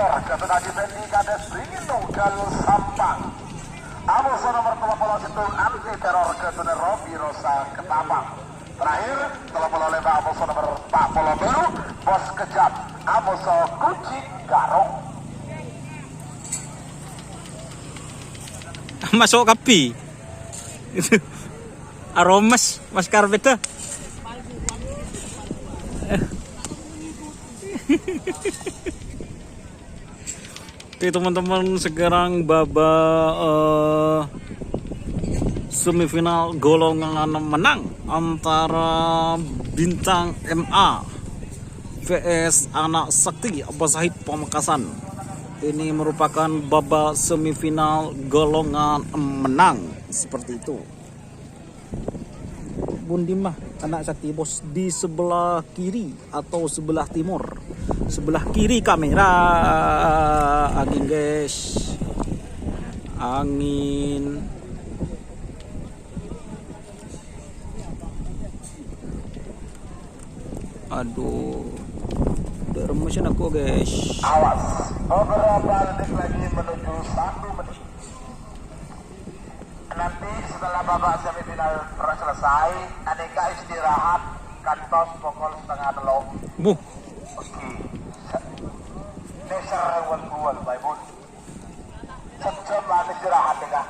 Junior Gatot Haji Fendi Kades Ringin Nunggal Sampang. Amuso nomor 30 itu anti teror Gatot Robi Rosa Ketapang. Terakhir telah lembah Amuso nomor 40 baru Bos Kejam Amuso Kucing Garong. Masuk kapi. Aromas Mas Karbet. Oke teman-teman, sekarang babak semifinal golongan menang antara Bintang MA vs Anak Sakti Abasahid Pamekasan. Ini merupakan babak semifinal golongan menang seperti itu. Bundimah Anak Sakti bos di sebelah kiri atau sebelah timur. Sebelah kiri kamera. Angin guys, angin. Aduh, udah remesin aku guys. Awas, beberapa detik lagi menuju 1 menit. Nanti setelah babak semifinal selesai, aneka istirahat kantos pukul 11:30. Buh. Oke. Dasar wal Baik Bun. Sejam lah istirahat ya.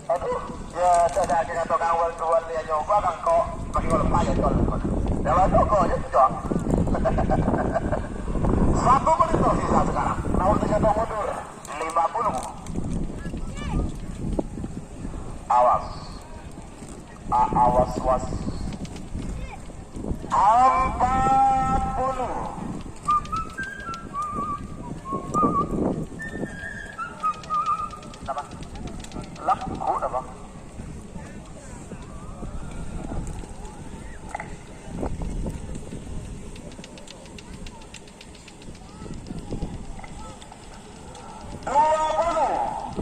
Aduh, ya tidak kita tukang wal dia nyoba kan kok bagi wal payah tol. Kalau itu kok ya cocok. 1 menit sisa sekarang. Nomor 3 mundur 50. Awas. Awas was. 40. Apa? Laku apa?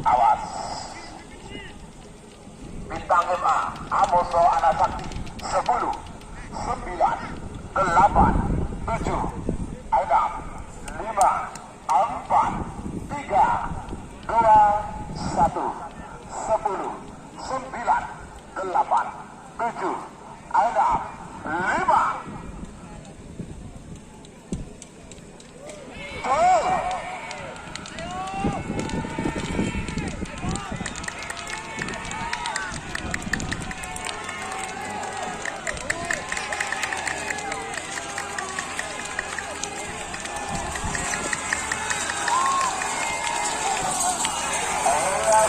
Awas. Bintang MA Amuso Anak Sakti 10 9 8 7 6 5 4 3 2 1 10 9 8 7 6 5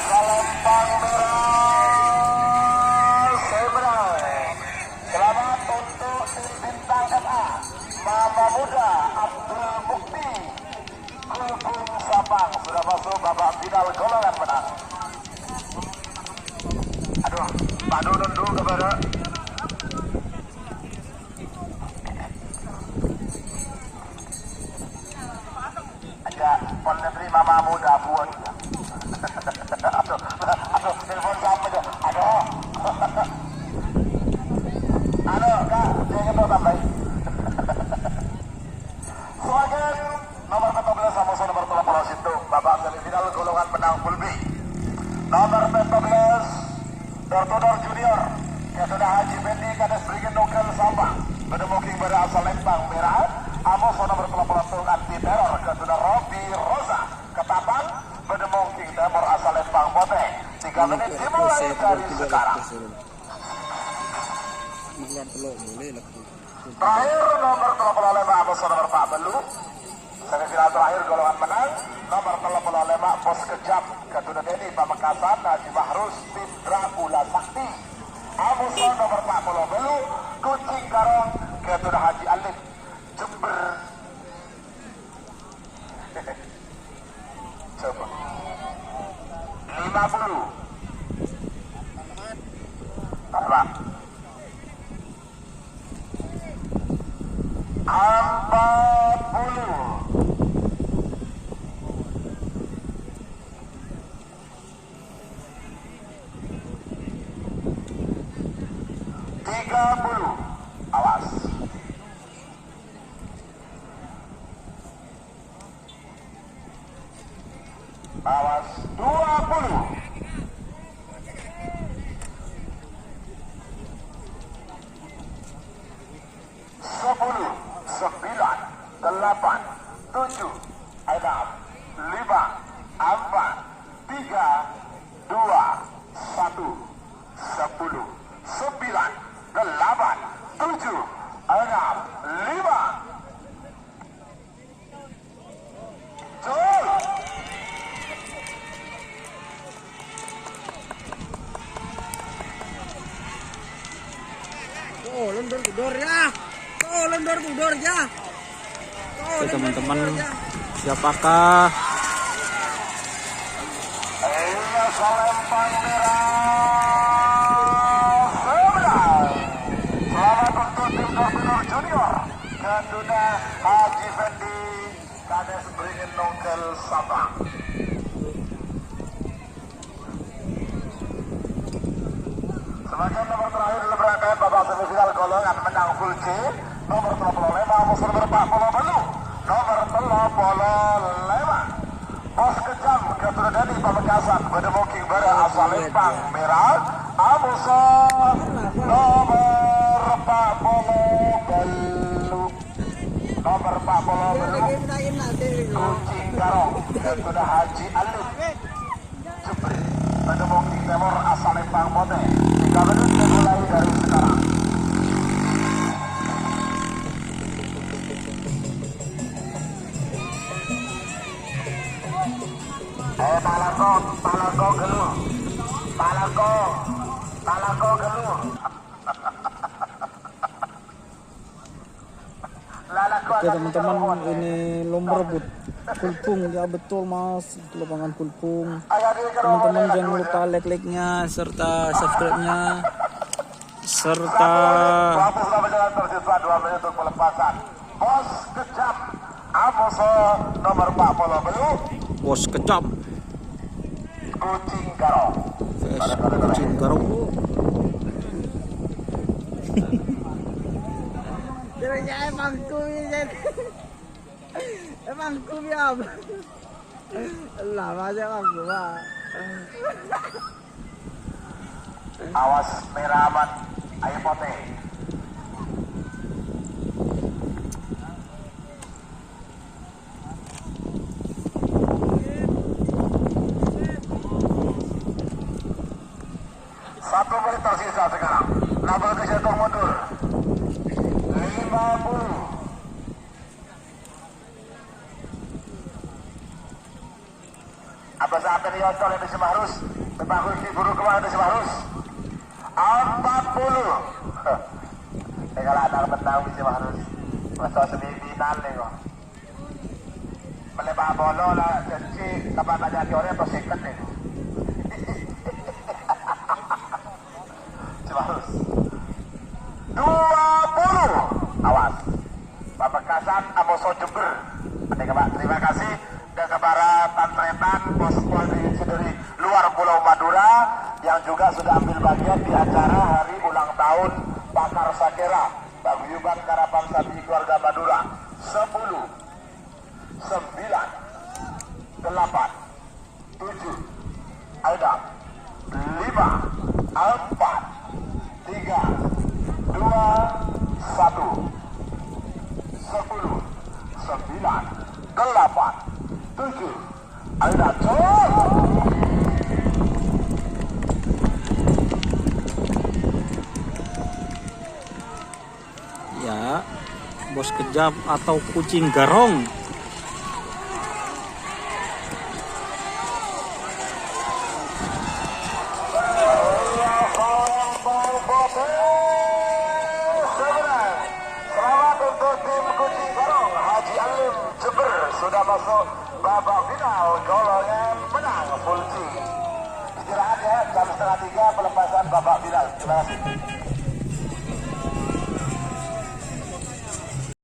Kalempang merah seberang. Selamat untuk tim Bintang MA Mama Muda Abdul Mukti Kulbung Sapang sudah masuk babak final golongan menang. Aduh, Pak Nundu kepada ajak Pon Negeri Mama Muda buat. Aduh, telepon siapa tuh? Aduh, Kak, jangan tahu tambah. Sebagai nomor 14 Amuso nomor 30 itu babak semifinal golongan menang pool B. Nomor 14 Dortodor Junior Gatot Haji Fendi Kades Ringin Nunggal Sampang Bedemuking pada asal Lembang Merah. Amuso nomor 30 anti teror Gatot Robi Rosa Ketapang Bedemuking Timur asal Lembang Poteng. 3 menit dimulai dari sekarang. Terakhir nomor 35 Amuso nomor 40 semifinal terakhir golongan menang. Nomor 35 Bos Kejam Gatot Dedi Pamekasan Haji Mahrus tim Dracula Sakti. Amuso nomor 40 Belu Kucing Garong Gatot Haji Alif Jember. Coba 50 apa? 40 30 2, 1, 10, 9, 8, 7, 6, 5. Jol. Oh, lendur gedor ya. Oh, lendur gedor ya. Oke teman-teman, siapakah Akhirnya Salempang merah 11. Selamat untuk tim Dortmund Junior. Keduna Haji Fendi Kades Beringin Nongkel Sabang. Sebagai nomor terakhir dalam rangkaian babak semifinal golongan menang full C, nomor 35 musuh nomor 40 Belu, nomor 35 Bos Kejam Ketua Dadi Pamekasan Bedemoking Bara asal Lempang merah, Amusa nomor 40 Belu, nomor 40 Belu, Kucing Garong Ketua Haji Alif Jepri Bedemoking Timur asal Lempang Mote. 3 menit dimulai dari sekarang. Palangko geluh. Palangko geluh. Oke teman-teman, ini lomba rebut kulpung ya, betul mas, itu lapangan kulpung. Teman-teman jangan lupa like-nya serta subscribe-nya serta Sudah berjalan tersisa 2 menit untuk pelepasan. Bos Kejam Amuso nomor 40 Belu, Bos Kejam Kucing Garong. Kucing Garong. Jadi emang kubi emang kubi apa? Lah macam aku mah. Awas merah amat, ayo pote. Satu menit tersisa sekarang. Label kesentuh mundur. 50. Apa saat ini Yotol yang Simahrus? Tepakul di buru kemana di Simahrus? 40. Kalau anak menang di Simahrus, masa semifinal nih kok. Melebar bola lah, jadi kapan aja teori atau second nih. Simahrus. 20. Awas. Pamekasan Amoso Jember. Terima kasih dan kepada Tantretan pos-pos dari luar Pulau Madura yang juga sudah ambil bagian di acara hari ulang tahun Pakar Sakera Paguyuban Karapan Sapi Keluarga Madura. 10, 9, 8, 7, ada 5, 4, 3, 2, 1, 10, 9, 8, 7, ada ya, Bos Kejam atau Kucing Garong. Selamat untuk tim Kucing Garong Haji Alim Jember sudah masuk babak final golongan menang full C. Istirahat ya, jam 2:30 pelepasan babak final. Terima kasih.